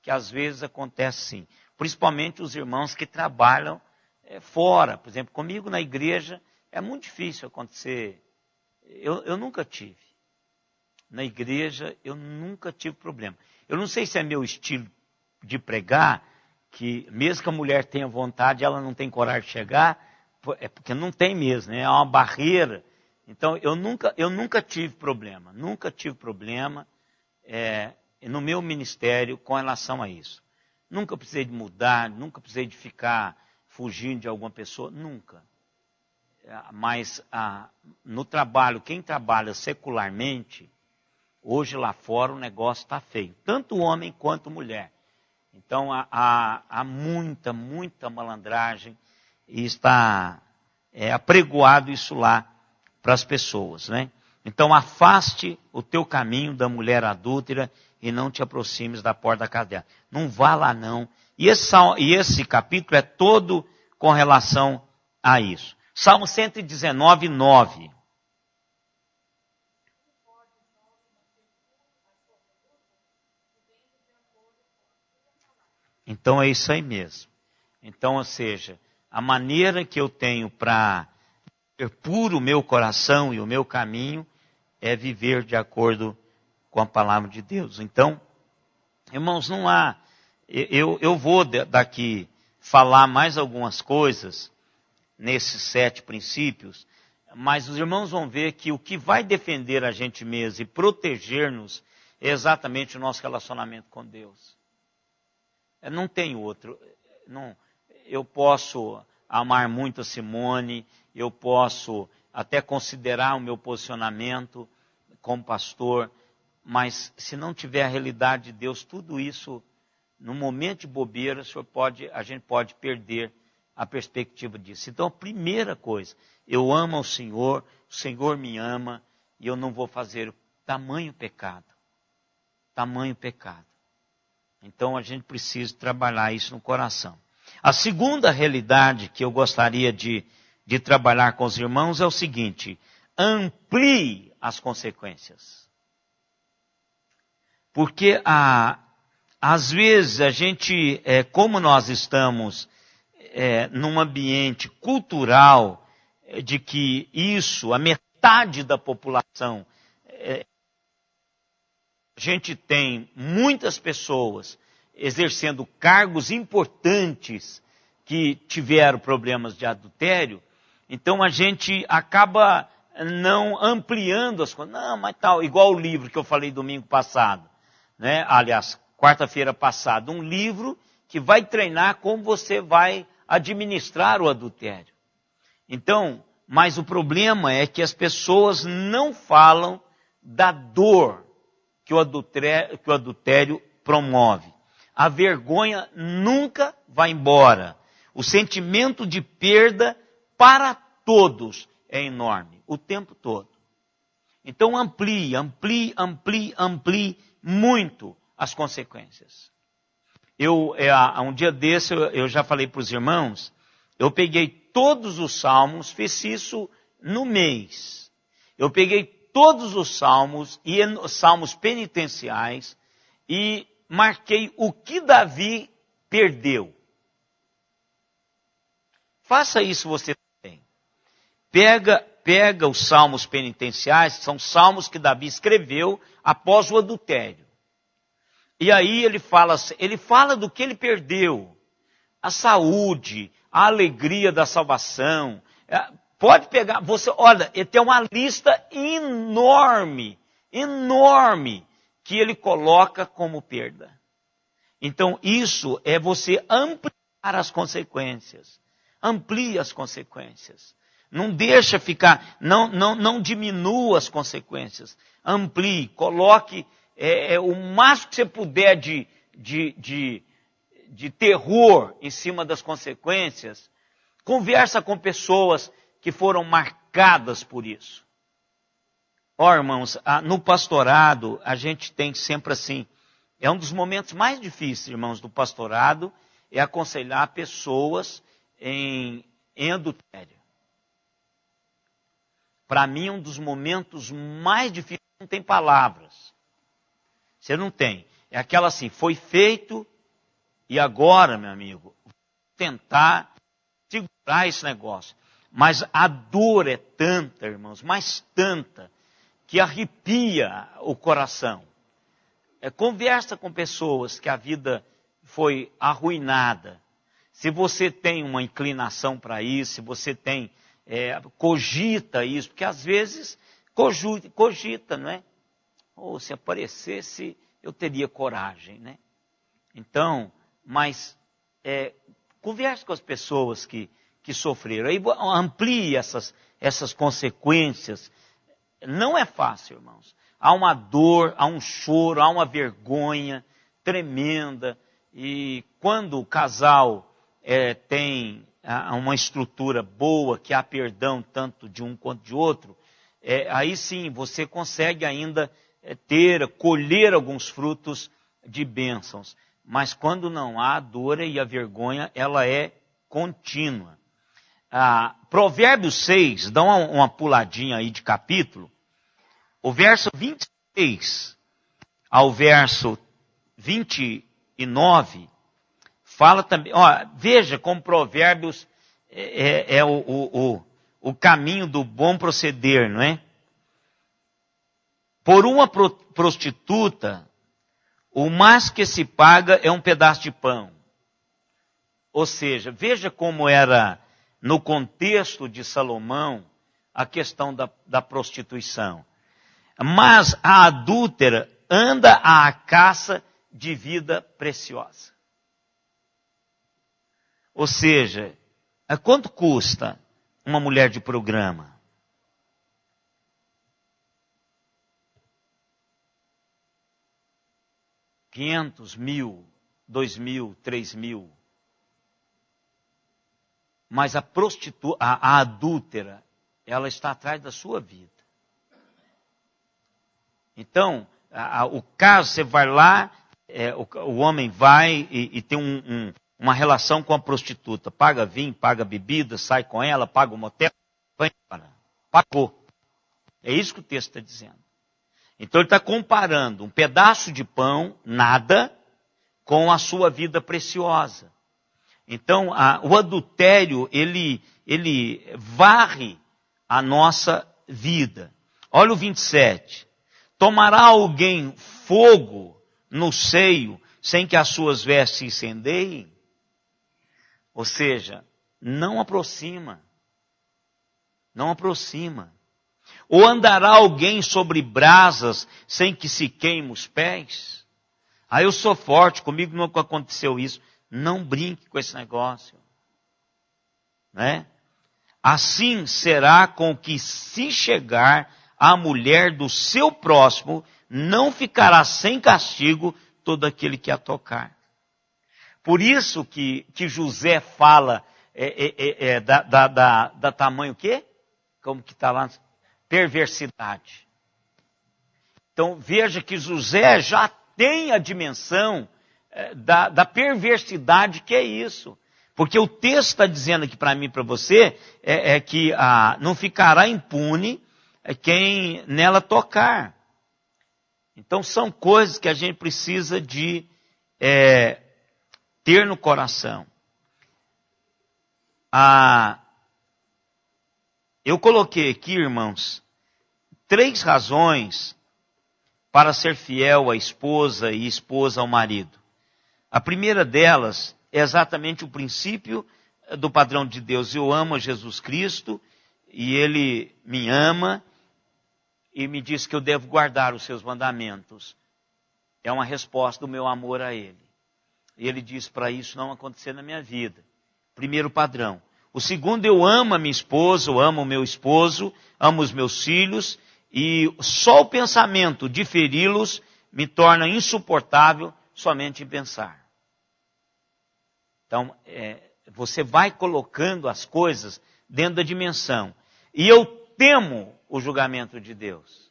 [SPEAKER 1] que às vezes acontece sim. Principalmente os irmãos que trabalham fora. Por exemplo, comigo na igreja é muito difícil acontecer. Eu nunca tive. Na igreja eu nunca tive problema. Eu não sei se é meu estilo de pregar, que mesmo que a mulher tenha vontade, ela não tem coragem de chegar, é porque não tem mesmo, né? É uma barreira. Então, eu nunca tive problema, no meu ministério com relação a isso. Nunca precisei de mudar, nunca precisei de ficar fugindo de alguma pessoa, nunca. Mas no trabalho, quem trabalha secularmente, hoje lá fora o negócio está feio, tanto homem quanto mulher. Então há muita malandragem e está apregoado isso lá para as pessoas, né? Então afaste o teu caminho da mulher adúltera e não te aproximes da porta da casa dela. Não vá lá não. E esse capítulo é todo com relação a isso. Salmo 119, 9. Então é isso aí mesmo. Então, ou seja, a maneira que eu tenho para ter puro o meu coração e o meu caminho é viver de acordo com a palavra de Deus. Então, irmãos, não há... Eu vou daqui falar mais algumas coisas nesses 7 princípios, mas os irmãos vão ver que o que vai defender a gente mesmo e proteger-nos é exatamente o nosso relacionamento com Deus. Não tem outro. Não, eu posso amar muito a Simone, eu posso até considerar o meu posicionamento como pastor, mas se não tiver a realidade de Deus, tudo isso, no momento de bobeira, a gente pode perder a perspectiva disso. Então, a primeira coisa, eu amo o Senhor me ama, e eu não vou fazer tamanho pecado. Tamanho pecado. Então, a gente precisa trabalhar isso no coração. A segunda realidade que eu gostaria de trabalhar com os irmãos é o seguinte: amplie as consequências. Porque às vezes a gente, como nós estamos num ambiente cultural de que a metade da população, a gente tem muitas pessoas exercendo cargos importantes que tiveram problemas de adultério, então a gente acaba não ampliando as coisas. Não, mas tal, igual o livro que eu falei domingo passado, né? Aliás, quarta-feira passada, um livro que vai treinar como você vai administrar o adultério. Então, mas o problema é que as pessoas não falam da dor que o adultério promove. A vergonha nunca vai embora. O sentimento de perda para todos é enorme, o tempo todo. Então amplie muito as consequências. Um dia desse, eu já falei para os irmãos, eu peguei todos os salmos, fiz isso no mês. Eu peguei todos os salmos, e salmos penitenciais, e marquei o que Davi perdeu. Faça isso você também. Pega os salmos penitenciais, são salmos que Davi escreveu após o adultério. E aí ele fala do que ele perdeu. A saúde, a alegria da salvação. Pode pegar, olha, ele tem uma lista enorme que ele coloca como perda. Então isso é você ampliar as consequências. Amplie as consequências. Não deixa ficar, não diminua as consequências. Amplie, coloque o máximo que você puder de terror em cima das consequências. Conversa com pessoas que foram marcadas por isso. Irmãos, no pastorado, a gente tem sempre assim, é um dos momentos mais difíceis, irmãos, do pastorado, é aconselhar pessoas em adultério. Para mim, um dos momentos mais difíceis, não tem palavras. Você não tem. É aquela assim, foi feito, e agora, meu amigo, vou tentar segurar esse negócio. Mas a dor é tanta, irmãos, mas tanta, que arrepia o coração. Conversa com pessoas que a vida foi arruinada, se você tem uma inclinação para isso, se você tem, cogita isso, porque às vezes cogita, não é? Ou se aparecesse, eu teria coragem, né? Então, mas converse com as pessoas que sofreram, aí amplie essas consequências. Não é fácil, irmãos. Há uma dor, há um choro, há uma vergonha tremenda. E quando o casal tem uma estrutura boa, que há perdão tanto de um quanto de outro, aí sim você consegue ainda colher alguns frutos de bênçãos. Mas quando não há, a dor e a vergonha, ela é contínua. Provérbios 6, dá uma puladinha aí de capítulo. O verso 26 ao verso 29 fala também. Veja como Provérbios é o caminho do bom proceder, não é? Por uma prostituta, o mais que se paga é um pedaço de pão. Ou seja, veja como era no contexto de Salomão a questão da prostituição. Mas a adúltera anda à caça de vida preciosa. Ou seja, quanto custa uma mulher de programa? $500, $1.000, $2.000, $3.000. Mas a adúltera, ela está atrás da sua vida. Então, o caso, você vai lá, o homem vai e tem uma relação com a prostituta. Paga vinho, paga bebida, sai com ela, paga o motel, vai embora. Pagou. É isso que o texto está dizendo. Então ele está comparando um pedaço de pão, nada, com a sua vida preciosa. Então o adultério, ele varre a nossa vida. Olha o 27. Tomará alguém fogo no seio sem que as suas vestes se incendeiem? Ou seja, não aproxima. Não aproxima. Ou andará alguém sobre brasas sem que se queime os pés? Eu sou forte, comigo nunca aconteceu isso. Não brinque com esse negócio. Né? Assim será com que, se chegar a mulher do seu próximo, não ficará sem castigo todo aquele que a tocar. Por isso que José fala da tamanho o quê? Como que está lá? Perversidade. Então veja que José já tem a dimensão da perversidade que é isso. Porque o texto está dizendo aqui para mim e para você que não ficará impune quem nela tocar. Então são coisas que a gente precisa de ter no coração. Eu coloquei aqui, irmãos, 3 razões para ser fiel à esposa e esposa ao marido. A primeira delas é exatamente o princípio do padrão de Deus. Eu amo a Jesus Cristo e Ele me ama e me diz que eu devo guardar os seus mandamentos. É uma resposta do meu amor a Ele. E Ele diz para isso não acontecer na minha vida. Primeiro padrão. O segundo, eu amo a minha esposa, eu amo o meu esposo, amo os meus filhos, e só o pensamento de feri-los me torna insuportável somente em pensar. Então, você vai colocando as coisas dentro da dimensão. E eu temo o julgamento de Deus.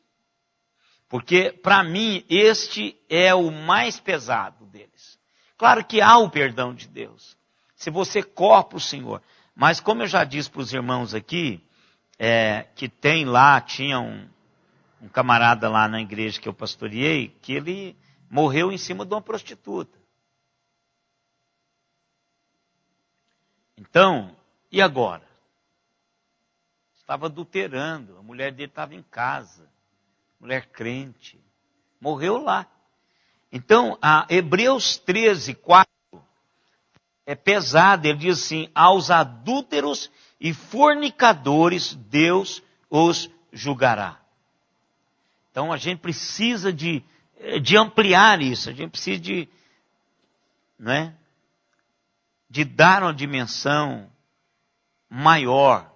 [SPEAKER 1] Porque, para mim, este é o mais pesado deles. Claro que há o perdão de Deus. Se você corre para o Senhor. Mas como eu já disse para os irmãos aqui, que tinha um camarada lá na igreja que eu pastoreei, que ele morreu em cima de uma prostituta. Então, e agora? Estava adulterando, a mulher dele estava em casa, mulher crente, morreu lá. Então, Hebreus 13, 4, é pesada. Ele diz assim: aos adúlteros e fornicadores Deus os julgará. Então a gente precisa de ampliar isso, a gente precisa de dar uma dimensão maior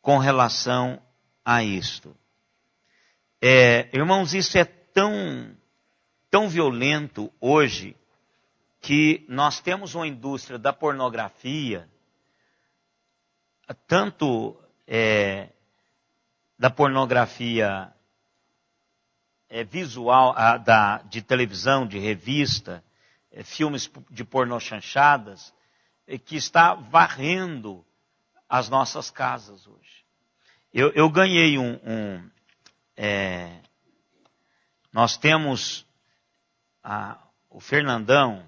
[SPEAKER 1] com relação a isto. Irmãos, isso é tão violento hoje, que nós temos uma indústria da pornografia, tanto da pornografia visual, de televisão, de revista, filmes de pornochanchadas, que está varrendo as nossas casas hoje. Eu ganhei nós temos o Fernandão.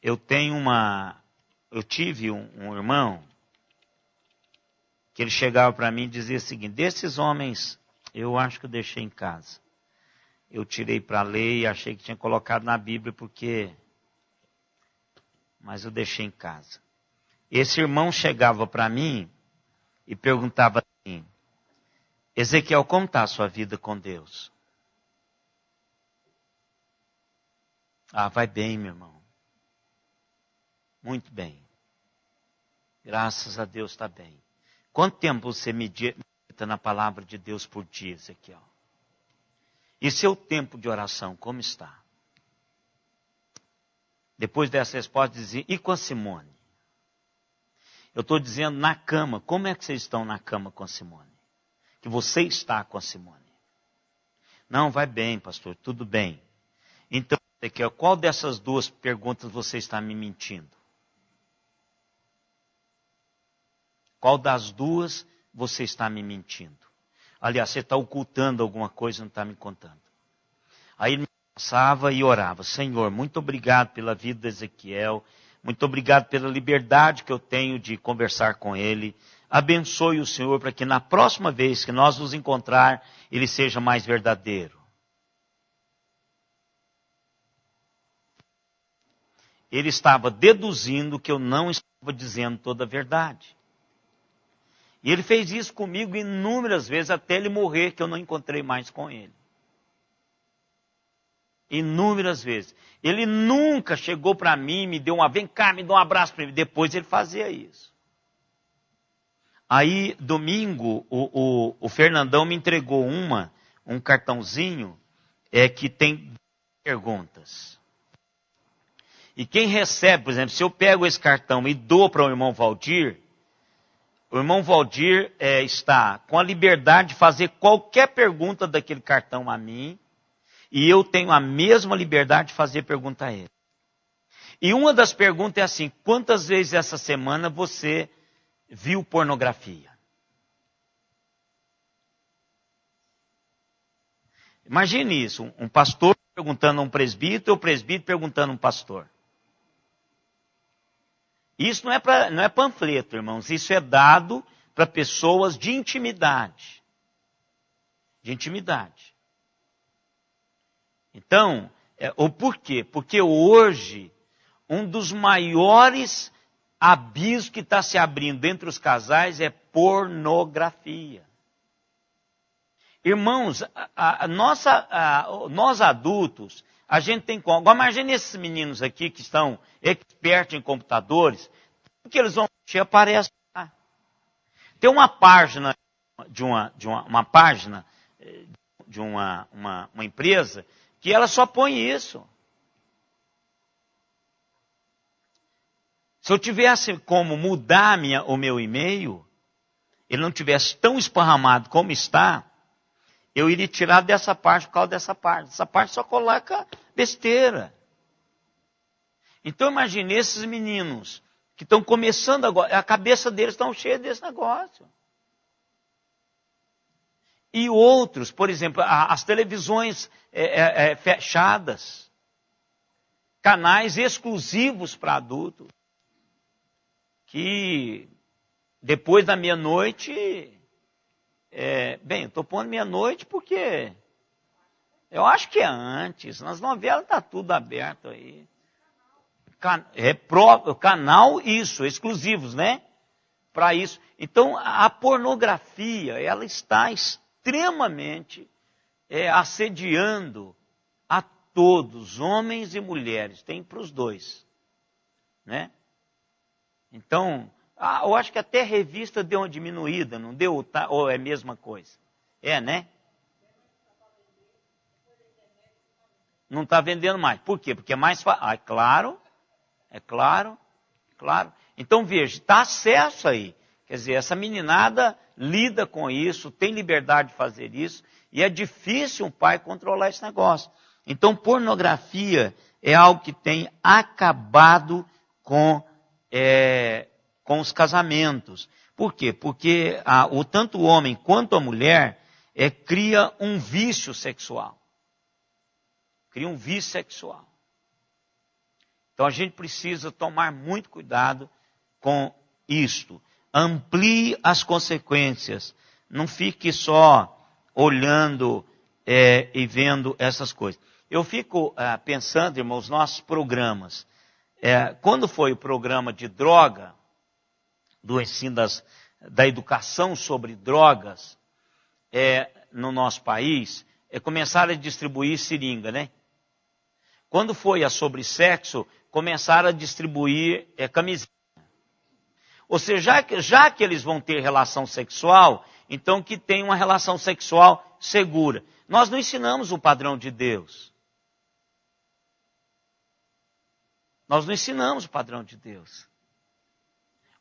[SPEAKER 1] Eu tive um irmão que ele chegava para mim e dizia o seguinte: desses homens, eu acho que eu deixei em casa. Eu tirei para ler e achei que tinha colocado na Bíblia mas eu deixei em casa. Esse irmão chegava para mim e perguntava assim: Ezequiel, como está a sua vida com Deus? Vai bem, meu irmão. Muito bem. Graças a Deus está bem. Quanto tempo você medita na palavra de Deus por dia, Ezequiel? E seu tempo de oração, como está? Depois dessa resposta, dizia: e com a Simone? Eu estou dizendo na cama. Como é que vocês estão na cama com a Simone? Que você está com a Simone. Não, vai bem, pastor, tudo bem. Então, Ezequiel, qual dessas duas perguntas você está me mentindo? Qual das duas você está me mentindo? Aliás, você está ocultando alguma coisa e não está me contando. Aí ele me passava e orava: Senhor, muito obrigado pela vida de Ezequiel. Muito obrigado pela liberdade que eu tenho de conversar com ele. Abençoe o Senhor para que na próxima vez que nós nos encontrar, ele seja mais verdadeiro. Ele estava deduzindo que eu não estava dizendo toda a verdade. E ele fez isso comigo inúmeras vezes, até ele morrer, que eu não encontrei mais com ele. Inúmeras vezes. Ele nunca chegou para mim, me deu vem cá, me dá um abraço para ele. Depois ele fazia isso. Aí, domingo, o Fernandão me entregou um cartãozinho que tem perguntas. E quem recebe, por exemplo, se eu pego esse cartão e dou para o irmão Valdir está com a liberdade de fazer qualquer pergunta daquele cartão a mim, e eu tenho a mesma liberdade de fazer pergunta a ele. E uma das perguntas é assim: quantas vezes essa semana você viu pornografia? Imagine isso, um pastor perguntando a um presbítero, ou o presbítero perguntando a um pastor. Isso não é panfleto, irmãos, isso é dado para pessoas de intimidade. De intimidade. Então, por quê? Porque hoje, um dos maiores abismos que está se abrindo entre os casais é pornografia. Irmãos, nós adultos, a gente tem como. Agora imagine esses meninos aqui que estão expertos em computadores, o que eles vão mexer aparece lá. Tem uma página de uma empresa que ela só põe isso. Se eu tivesse como mudar o meu e-mail, ele não tivesse tão esparramado como está, eu iria tirar dessa parte por causa dessa parte. Essa parte só coloca besteira. Então imagine esses meninos que estão começando agora, a cabeça deles está cheia desse negócio. E outros, por exemplo, as televisões fechadas, canais exclusivos para adultos, que depois da meia-noite, estou pondo meia-noite porque Eu acho que é antes. Nas novelas está tudo aberto aí. Canal, isso, exclusivos, né? Para isso. Então, a pornografia, ela está extremamente assediando a todos, homens e mulheres. Tem para os dois, né? Então, eu acho que até a revista deu uma diminuída, não deu? Ou é a mesma coisa? É, né? Não está vendendo mais. Por quê? Porque é mais fácil. É claro. Então, veja, está acesso aí. Quer dizer, essa meninada lida com isso, tem liberdade de fazer isso, e é difícil um pai controlar esse negócio. Então, pornografia é algo que tem acabado com os casamentos. Por quê? Porque tanto o homem quanto a mulher cria um vício sexual. Então a gente precisa tomar muito cuidado com isto. Amplie as consequências. Não fique só olhando e vendo essas coisas. Eu fico pensando, irmãos, nossos programas. Quando foi o programa de droga, do ensino da educação sobre drogas no nosso país, começaram a distribuir seringa, né? Quando foi a sobre sexo, começaram a distribuir camisinha. Ou seja, já que eles vão ter relação sexual, então que tem uma relação sexual segura. Nós não ensinamos o padrão de Deus.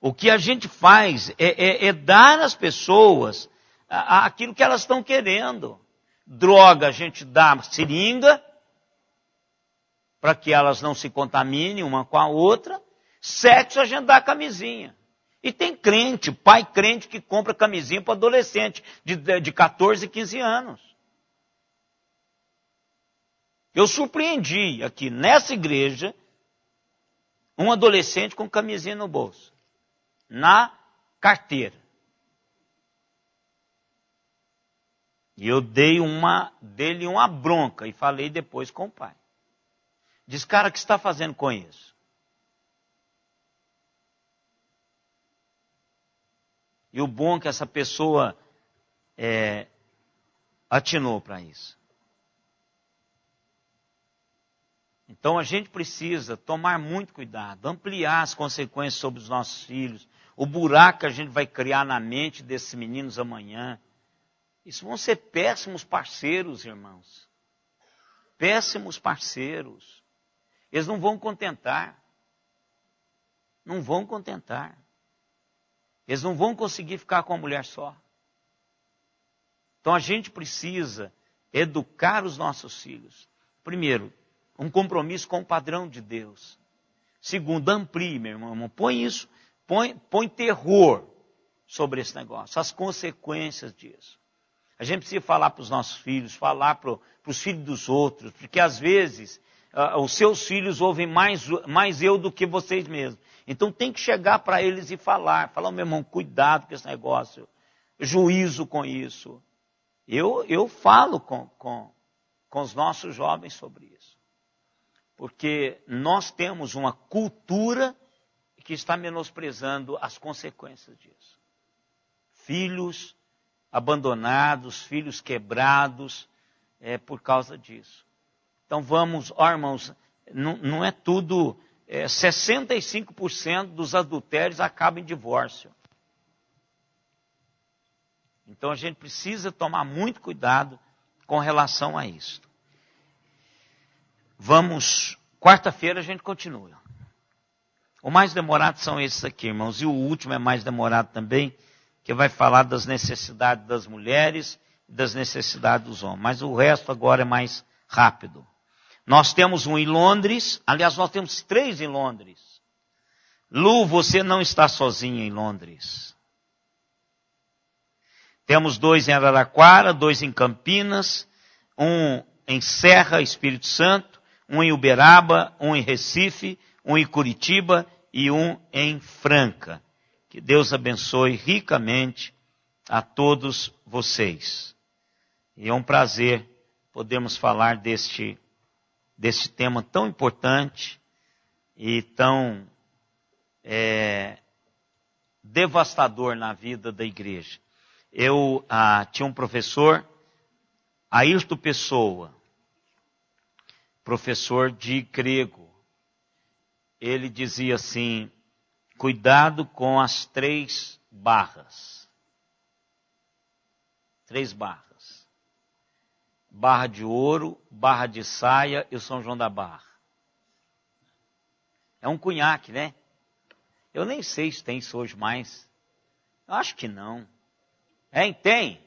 [SPEAKER 1] O que a gente faz é dar às pessoas aquilo que elas estão querendo. Droga, a gente dá seringa, para que elas não se contaminem uma com a outra. Sexo, a gente dá camisinha. E tem crente, pai crente, que compra camisinha para adolescente de 14, 15 anos. Eu surpreendi aqui nessa igreja um adolescente com camisinha no bolso, na carteira. E eu dei dele uma bronca e falei depois com o pai. Diz, cara, o que você está fazendo com isso? E o bom é que essa pessoa atinou para isso. Então a gente precisa tomar muito cuidado, ampliar as consequências sobre os nossos filhos, o buraco que a gente vai criar na mente desses meninos amanhã. Isso vão ser péssimos parceiros, irmãos. Péssimos parceiros. Eles não vão contentar. Eles não vão conseguir ficar com a mulher só. Então a gente precisa educar os nossos filhos. Primeiro, um compromisso com o padrão de Deus. Segundo, amplie, meu irmão. Põe isso, põe terror sobre esse negócio, as consequências disso. A gente precisa falar para os nossos filhos, falar para os filhos dos outros, porque às vezes os seus filhos ouvem mais eu do que vocês mesmos. Então tem que chegar para eles e falar, meu irmão, cuidado com esse negócio, juízo com isso. Eu falo com os nossos jovens sobre isso. Porque nós temos uma cultura que está menosprezando as consequências disso. Filhos abandonados, filhos quebrados por causa disso. Então vamos, irmãos, não é tudo, 65% dos adultérios acabam em divórcio. Então a gente precisa tomar muito cuidado com relação a isso. Quarta-feira a gente continua. O mais demorado são esses aqui, irmãos, e o último é mais demorado também, que vai falar das necessidades das mulheres e das necessidades dos homens. Mas o resto agora é mais rápido. Nós temos um em Londres, aliás, nós temos 3 em Londres. Lu, você não está sozinha em Londres. Temos 2 em Araraquara, 2 em Campinas, um em Serra, Espírito Santo, um em Uberaba, um em Recife, um em Curitiba e um em Franca. Que Deus abençoe ricamente a todos vocês. E é um prazer podermos falar deste tema tão importante e tão devastador na vida da igreja. Eu tinha um professor, Ayrton Pessoa, professor de grego. Ele dizia assim: cuidado com as 3 barras. 3 barras. Barra de ouro, barra de saia e o São João da Barra. É um cunhaque, né? Eu nem sei se tem isso hoje mais. Eu acho que não. Tem?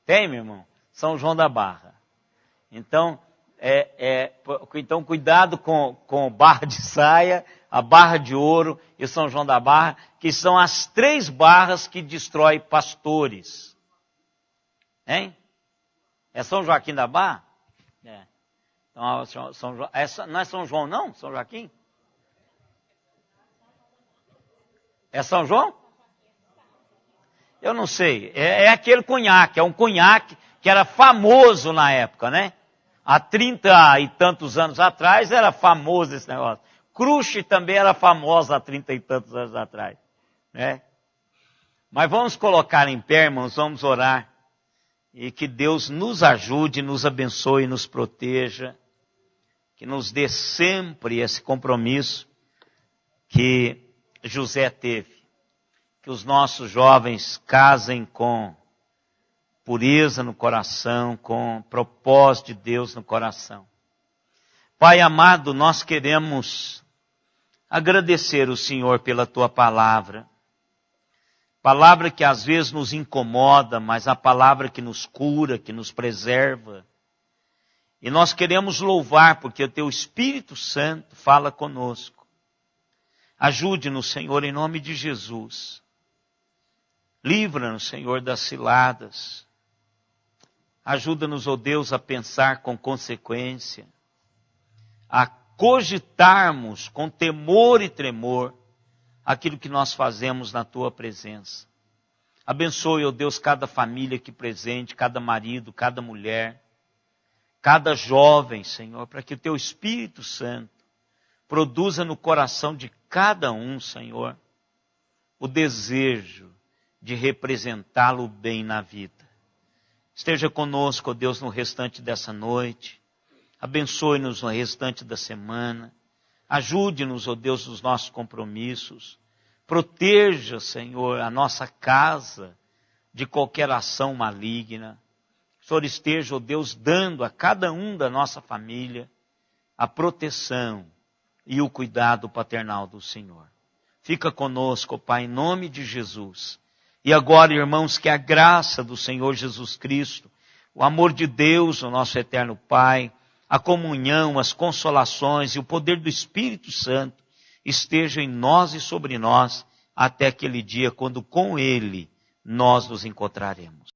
[SPEAKER 1] Tem, meu irmão. São João da Barra. Então, então cuidado com barra de saia, a barra de ouro e o São João da Barra, que são as 3 barras que destroem pastores. Hein? É São Joaquim da Barra? Então, não é São João, não? São Joaquim? É São João? Eu não sei. É aquele cunhaque. É um cunhaque que era famoso na época, né? Há 30 e tantos anos atrás era famoso esse negócio. Cruxe também era famosa há 30 e tantos anos atrás, né? Mas vamos colocar em pé, irmãos, vamos orar. E que Deus nos ajude, nos abençoe, nos proteja. Que nos dê sempre esse compromisso que José teve. Que os nossos jovens casem com pureza no coração, com propósito de Deus no coração. Pai amado, nós queremos agradecer o Senhor pela Tua palavra. Palavra que às vezes nos incomoda, mas a palavra que nos cura, que nos preserva. E nós queremos louvar, porque o Teu Espírito Santo fala conosco. Ajude-nos, Senhor, em nome de Jesus. Livra-nos, Senhor, das ciladas. Ajuda-nos, ó Deus, a pensar com consequência, a cogitarmos com temor e tremor aquilo que nós fazemos na Tua presença. Abençoe, ó Deus, cada família aqui presente, cada marido, cada mulher, cada jovem, Senhor, para que o Teu Espírito Santo produza no coração de cada um, Senhor, o desejo de representá-lo bem na vida. Esteja conosco, ó Deus, no restante dessa noite. Abençoe-nos no restante da semana. Ajude-nos, ó Deus, nos nossos compromissos. Proteja, Senhor, a nossa casa de qualquer ação maligna. O Senhor esteja, ó Deus, dando a cada um da nossa família a proteção e o cuidado paternal do Senhor. Fica conosco, ó Pai, em nome de Jesus. E agora, irmãos, que a graça do Senhor Jesus Cristo, o amor de Deus, o nosso eterno Pai, a comunhão, as consolações e o poder do Espírito Santo estejam em nós e sobre nós até aquele dia quando com Ele nós nos encontraremos.